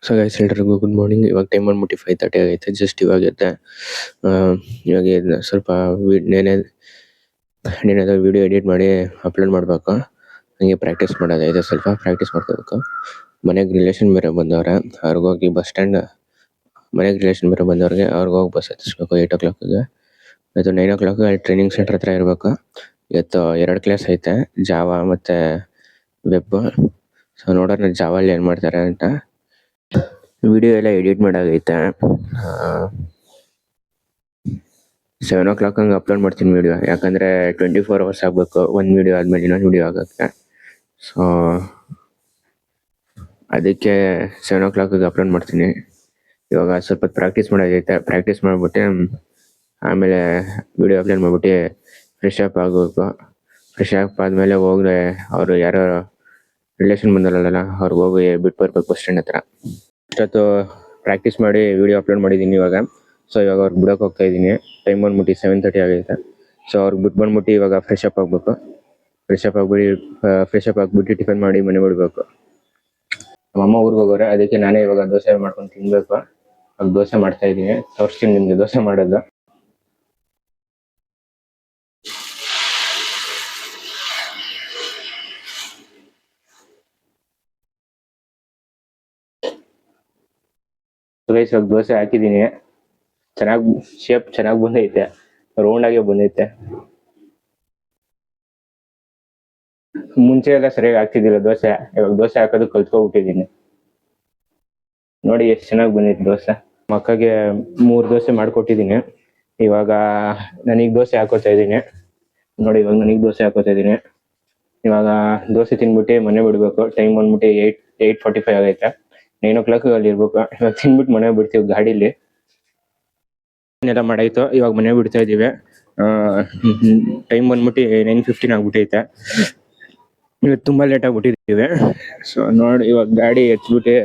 So guys ಎಲ್ರಿಗೂ good morning. ಇವಾಗ time ಬಂದ್ಬಿಟ್ಟು 5:30 ಆಗೈತೆ. ಜಸ್ಟ್ ಇವಾಗ ಎದ್ದೆ. ಇವಾಗ ಸ್ವಲ್ಪ ನೆನೆದ ವಿಡಿಯೋ ಎಡಿಟ್ ಮಾಡಿ ಅಪ್ಲೋಡ್ ಮಾಡಬೇಕು. ಹಂಗೆ ಪ್ರಾಕ್ಟೀಸ್ ಮಾಡೋದೈತೆ, ಸ್ವಲ್ಪ ಪ್ರಾಕ್ಟೀಸ್ ಮಾಡ್ಕೋಬೇಕು. ಮನೆಗೆ ರಿಲೇಷನ್ ಬೇರೆ ಬಂದವ್ರೆ, ಅವ್ರಿಗೋಗಿ ಬಸ್ ಸ್ಟ್ಯಾಂಡ್ ಮನೆಗೆ ರಿಲೇಷನ್ ಬೇರೆ ಬಂದವ್ರಿಗೆ ಅವ್ರಿಗೋಗಿ ಬಸ್ ಹತ್ತಿಸ್ಬೇಕು 8 o'clockಗೆ. ಅದು 9 o'clock ಅಲ್ಲಿ ಟ್ರೈನಿಂಗ್ ಸೆಂಟರ್ ಹತ್ರ ಇರಬೇಕು. ಇವತ್ತು 2 ಕ್ಲಾಸ್ ಐತೆ, ಜಾವಾ ಮತ್ತು ವೆಬ್. ಸೊ ನೋಡೋಣ ಜಾವಲ್ಲಿ ಏನು ಮಾಡ್ತಾರೆ ಅಂತ. ವಿಡಿಯೋ ಎಲ್ಲ ಎಡಿಟ್ ಮಾಡೋದೈತೆ. 7 o'clock ಹಂಗೆ ಅಪ್ಲೋಡ್ ಮಾಡ್ತೀನಿ ವಿಡಿಯೋ. ಯಾಕಂದರೆ 24 hours ಆಗಬೇಕು ಒಂದು ವಿಡಿಯೋ ಆದಮೇಲೆ ಇನ್ನೊಂದು ವಿಡಿಯೋ ಆಗೋಕ್ಕೆ. ಸೊ ಅದಕ್ಕೆ 7 o'clockಗೆ ಅಪ್ಲೋಡ್ ಮಾಡ್ತೀನಿ. ಇವಾಗ ಸ್ವಲ್ಪ ಪ್ರಾಕ್ಟೀಸ್ ಮಾಡೋದೈತೆ. ಪ್ರಾಕ್ಟೀಸ್ ಮಾಡಿಬಿಟ್ಟು ಆಮೇಲೆ ವಿಡಿಯೋ ಅಪ್ಲೋಡ್ ಮಾಡಿಬಿಟ್ಟು ಫ್ರೆಶ್ ಅಪ್ ಆಗಬೇಕು. ಫ್ರೆಶ್ ಅಪ್ ಆದಮೇಲೆ ಹೋಗಿ ಅವರು ಯಾರೋ ರಿಲೇಷನ್ ಬಂದರಲ್ಲ ಅವ್ರಿಗೆ ಹೋಗಿ ಬಿಟ್ಟು ಬರ್ಬೇಕು ಬಸ್ ಸ್ಟ್ಯಾಂಡ್ ಹತ್ರ. ಇಷ್ಟೊತ್ತು ಪ್ರಾಕ್ಟೀಸ್ ಮಾಡಿ ವಿಡಿಯೋ ಅಪ್ಲೋಡ್ ಮಾಡಿದ್ದೀನಿ ಇವಾಗ. ಸೊ ಇವಾಗ ಅವ್ರಿಗೆ ಬಿಡೋಕೆ ಹೋಗ್ತಾ ಇದ್ದೀನಿ. ಟೈಮ್ ಬಂದ್ಬಿಟ್ಟು 7:30 ಆಗೈತೆ. ಸೊ ಅವ್ರಿಗೆ ಬಿಟ್ಟು ಬಂದ್ಬಿಟ್ಟು ಇವಾಗ ಫ್ರೆಶ್ ಅಪ್ ಆಗಬೇಕು. ಫ್ರೆಶ್ ಅಪ್ ಆಗಿಬಿಟ್ಟು ಟಿಫನ್ ಮಾಡಿ ಮನೆ ಬಿಡಬೇಕು. ನಮ್ಮಮ್ಮ ಊರಿಗೆ ಹೋಗೋರೆ, ಅದಕ್ಕೆ ನಾನೇ ಇವಾಗ ದೋಸೆ ಮಾಡ್ಕೊಂಡು ತಿನ್ಬೇಕು. ಇವಾಗ ದೋಸೆ ಮಾಡ್ತಾ ಇದ್ದೀನಿ, ತೋರಿಸ್ತೀನಿ ನಿಮಗೆ ದೋಸೆ ಮಾಡೋದು. ಇವಾಗ ದೋಸೆ ಹಾಕಿದ್ದೀನಿ. ಶೇಪ್ ಚೆನ್ನಾಗಿ ಬಂದೈತೆ, ರೌಂಡಾಗೆ ಬಂದೈತೆ. ಮುಂಚೆ ಎಲ್ಲ ಸರಿಯಾಗಿ ಆಗ್ತಿದ್ದಿಲ್ಲ ದೋಸೆ. ಇವಾಗ ದೋಸೆ ಹಾಕೋದು ಕಲ್ತ್ಕೊಬಿಟ್ಟಿದ್ದೀನಿ. ನೋಡಿ ಎಷ್ಟು ಚೆನ್ನಾಗಿ ಬಂದೈತೆ ದೋಸೆ. ಮಕ್ಕಳಿಗೆ 3 ದೋಸೆ ಮಾಡಿಕೊಟ್ಟಿದ್ದೀನಿ. ಇವಾಗ ನನಗೆ ದೋಸೆ ಹಾಕೋತಾ ಇದ್ದೀನಿ. ನೋಡಿ ಇವಾಗ ನನಗೆ ದೋಸೆ ಹಾಕೋತಾ ಇದ್ದೀನಿ. ಇವಾಗ ದೋಸೆ ತಿನ್ಬಿಟ್ಟು ಮನೆ ಬಿಡಬೇಕು. ಟೈಮ್ ಬಂದ್ಬಿಟ್ಟು 8:45 ಆಗೈತೆ. 9 o'clock ಅಲ್ಲಿ ಇರ್ಬೇಕು. ಇವಾಗ ತಿನ್ಬಿಟ್ಟು ಮನೆ ಬಿಡ್ತೀವಿ ಗಾಡೀಲಿ. ಎಲ್ಲ ಮಾಡಾಯ್ತು, ಇವಾಗ ಮನೆ ಬಿಡ್ತಾ ಇದ್ದೀವಿ. ಟೈಮ್ ಬಂದ್ಬಿಟ್ಟು 9:15 ಆಗ್ಬಿಟ್ಟೈತೆ. ಇವತ್ತು ತುಂಬ ಲೇಟ್ ಆಗಿಬಿಟ್ಟಿದ್ದೀವಿ. ಸೊ ನೋಡಿ ಇವಾಗ ಗಾಡಿ ಎತ್ಬಿಟ್ಟು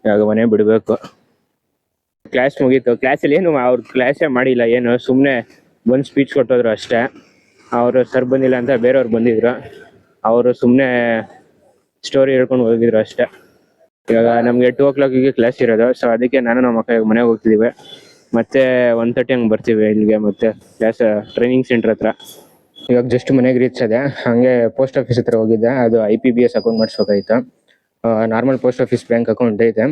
ಇವಾಗ ಮನೆ ಬಿಡಬೇಕು. ಕ್ಲಾಸ್ ಮುಗೀತು. ಕ್ಲಾಸಲ್ಲಿ ಏನು ಅವ್ರು ಕ್ಲಾಸೇ ಮಾಡಿಲ್ಲ, ಏನು ಸುಮ್ಮನೆ ಒಂದು ಸ್ಪೀಚ್ ಕೊಟ್ಟೋದ್ರು ಅಷ್ಟೇ. ಅವರು ಸರ್ ಬಂದಿಲ್ಲ ಅಂತ ಬೇರೆಯವ್ರು ಬಂದಿದ್ರು. ಅವರು ಸುಮ್ಮನೆ ಸ್ಟೋರಿ ಹೇಳ್ಕೊಂಡು ಹೋಗಿದ್ರು ಅಷ್ಟೇ. ಇವಾಗ ನಮಗೆ 2 o'clockಗೆ ಕ್ಲಾಸ್ ಇರೋದು. ಸೊ ಅದಕ್ಕೆ ನಾನು ನಮ್ಮ ಅಕ್ಕ ಇವಾಗ ಮನೆಗೆ ಹೋಗ್ತಿದ್ದೀವಿ. ಮತ್ತೆ 1:30 ಹಂಗೆ ಬರ್ತೀವಿ ಇಲ್ಲಿಗೆ. ಮತ್ತೆ ಕ್ಲಾಸ್ ಟ್ರೈನಿಂಗ್ ಸೆಂಟರ್ ಹತ್ರ. ಇವಾಗ ಜಸ್ಟ್ ಮನೆಗೆ ರೀಚ್ ಅದೇ. ಹಾಗೆ ಪೋಸ್ಟ್ ಆಫೀಸ್ ಹತ್ರ ಹೋಗಿದ್ದೆ. ಅದು IPBS ಅಕೌಂಟ್ ಮಾಡಿಸ್ಬೇಕಾಯ್ತು. Normal post office bank account ಐತೆ,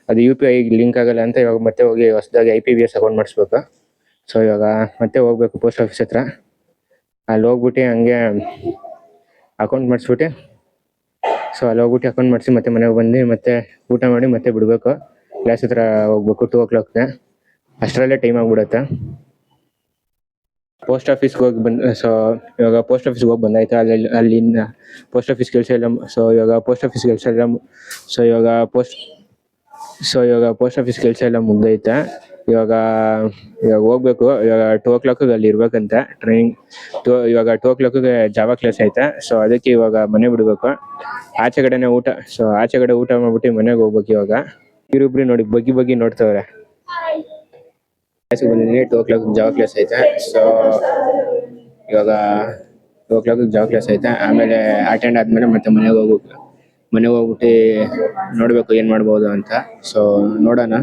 ಅದು UPI ಲಿಂಕ್ ಆಗಲ್ಲ ಅಂತ ಇವಾಗ ಮತ್ತೆ ಹೋಗಿ ಹೊಸದಾಗಿ IPBS ಅಕೌಂಟ್ ಮಾಡಿಸ್ಬೇಕು. ಸೊ ಇವಾಗ ಮತ್ತೆ ಹೋಗ್ಬೇಕು ಪೋಸ್ಟ್ ಆಫೀಸ್ ಹತ್ರ. ಅಲ್ಲಿ ಹೋಗ್ಬಿಟ್ಟು ಹಂಗೆ ಅಕೌಂಟ್ ಮಾಡಿಸ್ಬಿಟ್ಟು, ಸೊ ಅಲ್ಲಿ ಹೋಗ್ಬಿಟ್ಟು ಅಕೌಂಟ್ ಮಾಡಿಸಿ ಮತ್ತೆ ಮನೆಗೆ ಬಂದು ಮತ್ತೆ ಊಟ ಮಾಡಿ ಮತ್ತೆ ಬಿಡಬೇಕು. ಕ್ಲಾಸ್ ಹತ್ರ ಹೋಗ್ಬೇಕು 2 o'clockಗೆ. ಅಷ್ಟರಲ್ಲೇ ಟೈಮ್ ಆಗಿಬಿಡುತ್ತೆ. ಪೋಸ್ಟ್ ಆಫೀಸ್ಗೆ ಹೋಗಿ ಸೊ ಇವಾಗ ಪೋಸ್ಟ್ ಆಫೀಸ್ಗೆ ಹೋಗಿ ಬಂದಾಯ್ತು. ಅಲ್ಲಿಂದ ಪೋಸ್ಟ್ ಆಫೀಸ್ ಕೆಲಸ ಇಲ್ಲ. ಸೊ ಇವಾಗ ಪೋಸ್ಟ್ ಆಫೀಸ್ ಕೆಲಸ ಎಲ್ಲ ಮುಗ್ದೈತೆ. ಇವಾಗ ಹೋಗ್ಬೇಕು. ಇವಾಗ 2 o'clockಗೆ ಅಲ್ಲಿ ಇರ್ಬೇಕಂತೆ ಟ್ರೈನಿಂಗ್. ಇವಾಗ 2 o'clockಗೆ ಜಾವಾ ಕ್ಲಾಸ್ ಐತೆ. ಸೊ ಅದಕ್ಕೆ ಇವಾಗ ಮನೆ ಬಿಡಬೇಕು. ಆಚೆ ಕಡೆನೇ ಊಟ. ಸೊ ಆಚೆ ಕಡೆ ಊಟ ಮಾಡ್ಬಿಟ್ಟು ಮನೆಗೆ ಹೋಗ್ಬೇಕು. ಇವಾಗ ಇವರಿಬ್ರು ನೋಡಿ ಬಗ್ಗಿ ನೋಡ್ತವ್ರೆ. ಕ್ಲಾಸಿಗೆ ಬಂದಿದ್ದೀನಿ. 2 o'clock ಜಾವಾ ಕ್ಲಾಸ್ ಐತೆ. ಸೊ ಇವಾಗ 2 o'clock ಜಾವಾ ಕ್ಲಾಸ್ ಐತೆ. ಆಮೇಲೆ ಅಟೆಂಡ್ ಆದಮೇಲೆ ಮತ್ತೆ ಮನೆಗೆ ಹೋಗ್ಬಿಟ್ಟು ನೋಡಬೇಕು ಏನು ಮಾಡ್ಬೋದು ಅಂತ. ಸೊ ನೋಡೋಣ.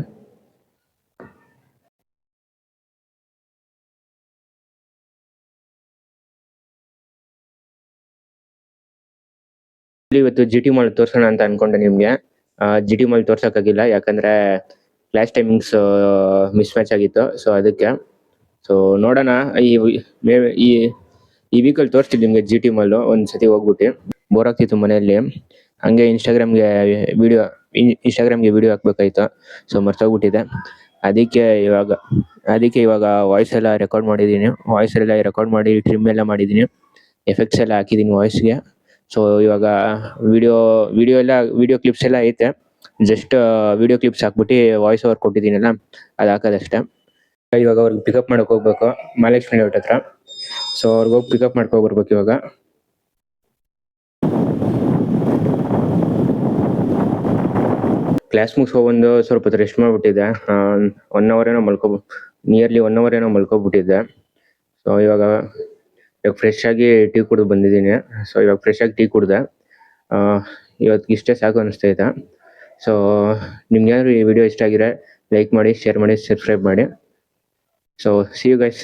ಇವತ್ತು GT ಮಾಲ್ ತೋರ್ಸೋಣ ಅಂತ ಅನ್ಕೊಂಡೆ ನಿಮಗೆ. GT ಮಾಲ್ ತೋರ್ಸೋಕ್ಕಾಗಿಲ್ಲ, ಯಾಕಂದರೆ ಕ್ಲಾಸ್ ಟೈಮಿಂಗ್ಸ್ ಮಿಸ್ ಮ್ಯಾಚ್ ಆಗಿತ್ತು. ಸೊ ಅದಕ್ಕೆ. ಸೊ ನೋಡೋಣ, ಈ ವೀಕಲ್ಲಿ ತೋರಿಸ್ತೀನಿ ನಿಮಗೆ GT ಮಾಲು. ಒಂದು ಸತಿ ಹೋಗ್ಬಿಟ್ಟು ಬೋರ್ ಆಗ್ತಿತ್ತು ಮನೆಯಲ್ಲಿ. ಹಂಗೆ ಇನ್ಸ್ಟಾಗ್ರಾಮ್ಗೆ ವಿಡಿಯೋ ಹಾಕ್ಬೇಕಾಯ್ತು. ಸೊ ಮರ್ತೋಗ್ಬಿಟ್ಟಿದೆ. ಅದಕ್ಕೆ ಇವಾಗ ವಾಯ್ಸ್ ಎಲ್ಲ ರೆಕಾರ್ಡ್ ಮಾಡಿದ್ದೀನಿ. ರೆಕಾರ್ಡ್ ಮಾಡಿ ಟ್ರಿಮ್ ಎಲ್ಲ ಮಾಡಿದ್ದೀನಿ. ಎಫೆಕ್ಟ್ಸ್ ಎಲ್ಲ ಹಾಕಿದ್ದೀನಿ ವಾಯ್ಸ್ಗೆ. ಸೊ ಇವಾಗ ವಿಡಿಯೋ ಕ್ಲಿಪ್ಸ್ ಎಲ್ಲ ಐತೆ. ಜಸ್ಟ್ ವಿಡಿಯೋ ಕ್ಲಿಪ್ಸ್ ಹಾಕ್ಬಿಟ್ಟು ವಾಯ್ಸ್ ಓವರ್ ಕೊಟ್ಟಿದ್ದೀನಲ್ಲ, ಅದು ಹಾಕೋದಷ್ಟೇ. ಇವಾಗ ಅವ್ರಿಗೆ ಪಿಕಪ್ ಮಾಡೋಕೆ ಹೋಗ್ಬೇಕು ಮಹಾಲಕ್ಷ್ಮಿ ಲೇಔಟ್ ಹತ್ರ. ಸೊ ಅವ್ರಿಗೆ ಹೋಗಿ ಪಿಕಪ್ ಮಾಡ್ಕೊಬರ್ಬೇಕು ಇವಾಗ. ಕ್ಲಾಸ್ ಮುಗಿಸ್ಕೊಬಂದು ಸ್ವಲ್ಪ ಹೊತ್ತು ರೆಸ್ಟ್ ಮಾಡಿಬಿಟ್ಟಿದ್ದೆ. 1 hour ಏನೋ ನಿಯರ್ಲಿ 1 hour ಏನೋ ಮಲ್ಕೊಬಿಟ್ಟಿದ್ದೆ. ಸೊ ಇವಾಗ ಫ್ರೆಶ್ ಆಗಿ ಟೀ ಕುಡಿದು ಬಂದಿದ್ದೀನಿ. ಸೊ ಇವಾಗ ಫ್ರೆಶ್ ಆಗಿ ಟೀ ಕುಡಿದೆ. ಇವತ್ತು ಇಷ್ಟೇ ಸಾಕು ಅನಿಸ್ತೈತೆ. ಸೊ ನಿಮ್ಗೇನಾದ್ರು ಈ ವಿಡಿಯೋ ಇಷ್ಟ ಆಗಿದ್ರೆ ಲೈಕ್ ಮಾಡಿ, ಶೇರ್ ಮಾಡಿ, ಸಬ್ಸ್ಕ್ರೈಬ್ ಮಾಡಿ. So see you guys.